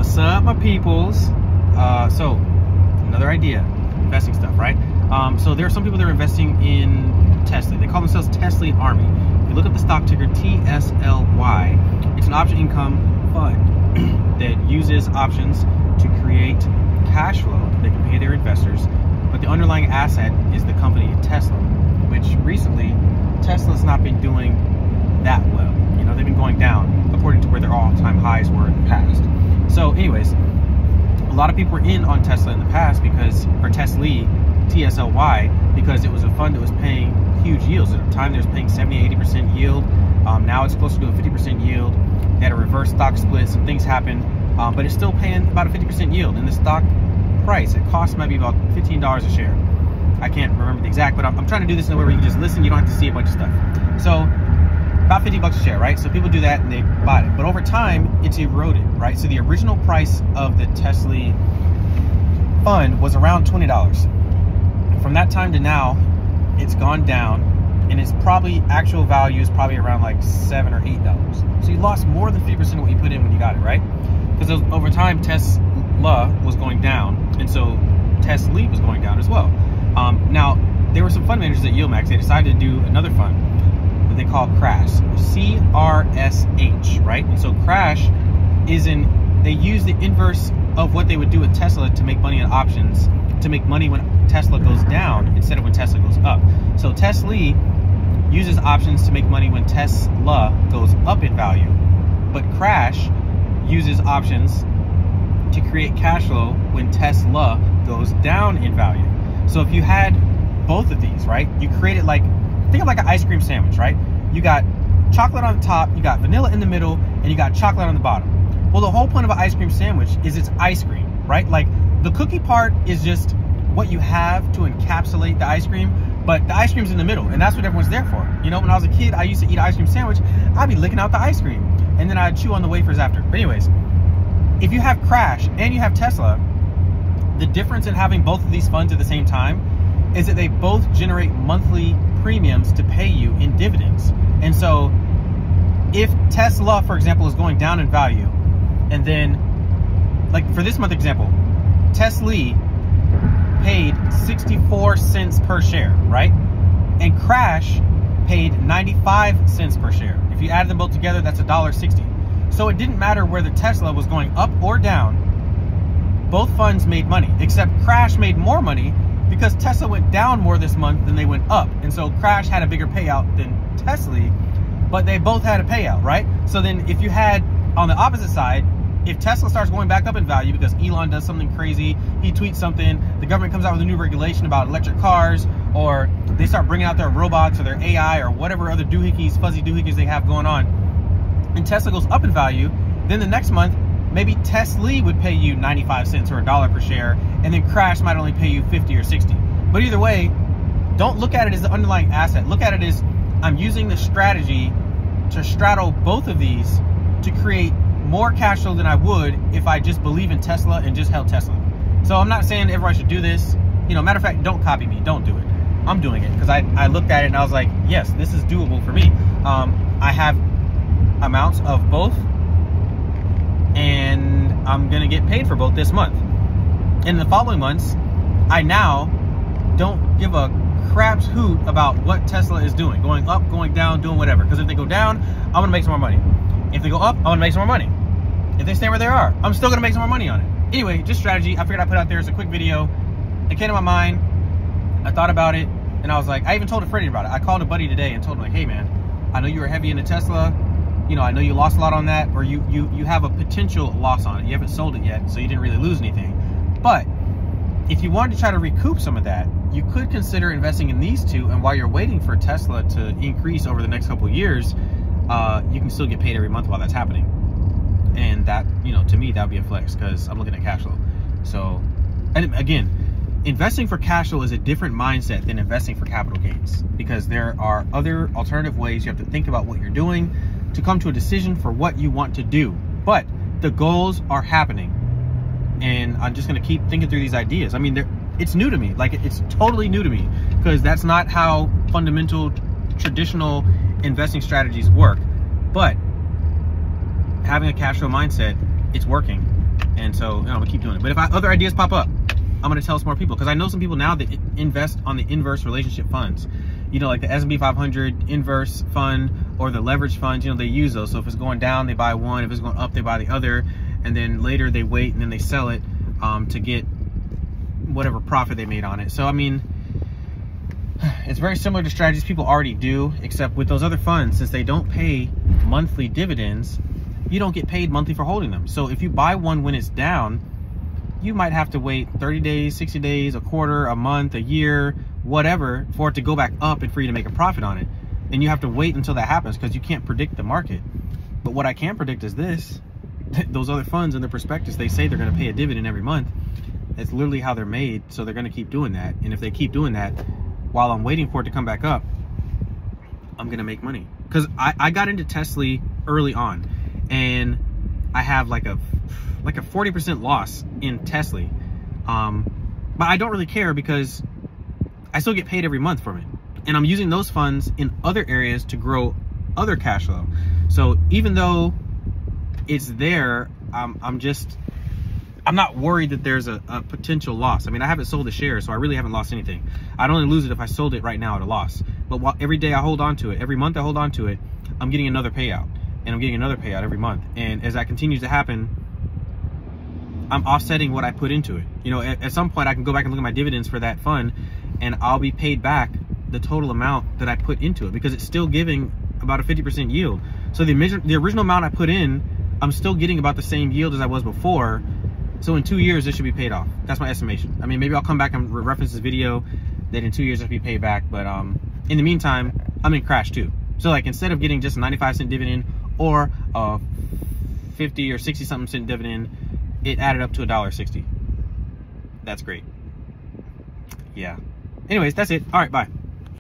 What's up, my peoples? So another idea, investing stuff, right? So there are some people that are investing in Tesla. They call themselves Tesla Army. If you look up the stock ticker TSLY, it's an option income fund that uses options to create cash flow that can pay their investors. But the underlying asset is the company Tesla, which recently Tesla's not been doing that well. You know, they've been going down according to where their all-time highs were in the past. So anyways, a lot of people were in on Tesla in the past because, or Tesla, TSLY, because it was a fund that was paying huge yields. At the time, they was paying 70-80% yield. Now it's closer to a 50% yield. They had a reverse stock split. Some things happened, but it's still paying about a 50% yield. And the stock price, it costs might be about $15 a share. I can't remember the exact, but I'm trying to do this in a way where you can just listen. You don't have to see a bunch of stuff. So about 50 bucks a share, right? So people do that and they bought it. But over time, it's eroded, right? So the original price of the Tesla fund was around $20. From that time to now, it's gone down, and its probably actual value is probably around like $7 or $8. So you lost more than 50% of what you put in when you got it, right? Because over time, Tesla was going down, and so Tesla was going down as well. Now, there were some fund managers at YieldMax. They decided to do another fund that they call Crash, CRSH, right? And so Crash is they use the inverse of what they would do with Tesla to make money in options, to make money when Tesla goes down instead of when Tesla goes up. So Tesla uses options to make money when Tesla goes up in value, but Crash uses options to create cash flow when Tesla goes down in value. So if you had both of these, right, you created like, think of like an ice cream sandwich, right? You got chocolate on the top, you got vanilla in the middle, and you got chocolate on the bottom. Well, the whole point of an ice cream sandwich is it's ice cream, right? Like the cookie part is just what you have to encapsulate the ice cream, but the ice cream's in the middle, and that's what everyone's there for. You know, when I was a kid, I used to eat an ice cream sandwich. I'd be licking out the ice cream, and then I'd chew on the wafers after. But anyways, if you have Crash and you have Tesla, the difference in having both of these funds at the same time is that they both generate monthly premiums to pay you in dividends. And so if Tesla, for example, is going down in value, and then like for this month example, Tesla paid 64 cents per share, right? And Crash paid 95 cents per share. If you add them both together, that's $1.60. So it didn't matter whether Tesla was going up or down, both funds made money, except Crash made more money because Tesla went down more this month than they went up. And so Crash had a bigger payout than Tesla, but they both had a payout, right? So then if you had, on the opposite side, if Tesla starts going back up in value because Elon does something crazy, he tweets something, the government comes out with a new regulation about electric cars, or they start bringing out their robots or their AI or whatever other doohickeys, fuzzy doohickeys they have going on, and Tesla goes up in value, then the next month, maybe Tesla would pay you 95 cents or $1 per share, and then Crash might only pay you 50 or 60. But either way, don't look at it as the underlying asset. Look at it as I'm using the strategy to straddle both of these to create more cash flow than I would if I just believe in Tesla and just held Tesla. So I'm not saying everyone should do this. You know, matter of fact, don't copy me. Don't do it. I'm doing it because I looked at it and I was like, yes, this is doable for me. I have amounts of both, and I'm gonna get paid for both this month. In the following months, I now don't give a crap's hoot about what Tesla is doing, going up, going down, doing whatever. Because if they go down, I'm gonna make some more money. If they go up, I'm gonna make some more money. If they stay where they are, I'm still gonna make some more money on it. Anyway, just strategy. I figured I'd put out there as a quick video. It came to my mind. I thought about it, and I was like, I even told a friend about it. I called a buddy today and told him like, hey man, I know you were heavy into Tesla. You know, I know you lost a lot on that, or you have a potential loss on it. You haven't sold it yet, so you didn't really lose anything. But if you wanted to try to recoup some of that, you could consider investing in these two, and while you're waiting for Tesla to increase over the next couple of years, you can still get paid every month while that's happening. And that, you know, to me, that would be a flex because I'm looking at cash flow. So, and again, investing for cash flow is a different mindset than investing for capital gains, because there are other alternative ways. You have to think about what you're doing to come to a decision for what you want to do. But the goals are happening, and I'm just going to keep thinking through these ideas. I mean, it's new to me. Like, it's totally new to me because that's not how fundamental traditional investing strategies work. But having a cash flow mindset, it's working. And so, you know, I'm gonna keep doing it. But if other ideas pop up, I'm gonna tell some more people, because I know some people now that invest on the inverse relationship funds. You know, like the S&P 500 inverse fund or the leverage funds, you know, they use those. So if it's going down, they buy one. If it's going up, they buy the other. And then later they wait and then they sell it to get whatever profit they made on it. So, I mean, it's very similar to strategies people already do, except with those other funds, since they don't pay monthly dividends, you don't get paid monthly for holding them. So if you buy one when it's down, you might have to wait 30 days, 60 days, a quarter, a month, a year, whatever, for it to go back up and for you to make a profit on it. And you have to wait until that happens, because you can't predict the market. But what I can predict is this. Those other funds in the prospectus, they say they're going to pay a dividend every month. That's literally how they're made, so they're going to keep doing that. And if they keep doing that while I'm waiting for it to come back up, I'm going to make money. Because I got into Tesla early on, and I have like a 40% loss in Tesla. But I don't really care, because I still get paid every month from it. And I'm using those funds in other areas to grow other cash flow. So even though it's there, I'm not worried that there's a potential loss. I mean, I haven't sold the share, so I really haven't lost anything. I'd only lose it if I sold it right now at a loss. But every day I hold on to it, every month I hold on to it, I'm getting another payout. And I'm getting another payout every month. And as that continues to happen, I'm offsetting what I put into it. You know, at some point I can go back and look at my dividends for that fund, and I'll be paid back the total amount that I put into it, because it's still giving about a 50% yield. So the original amount I put in, I'm still getting about the same yield as I was before. So in 2 years, this should be paid off. That's my estimation. I mean, maybe I'll come back and reference this video that in 2 years it should be paid back. But in the meantime, I'm in crash too. So like, instead of getting just a 95-cent dividend or a 50 or 60 something cent dividend, it added up to $1.60. That's great. Yeah. Anyways, that's it. All right, bye.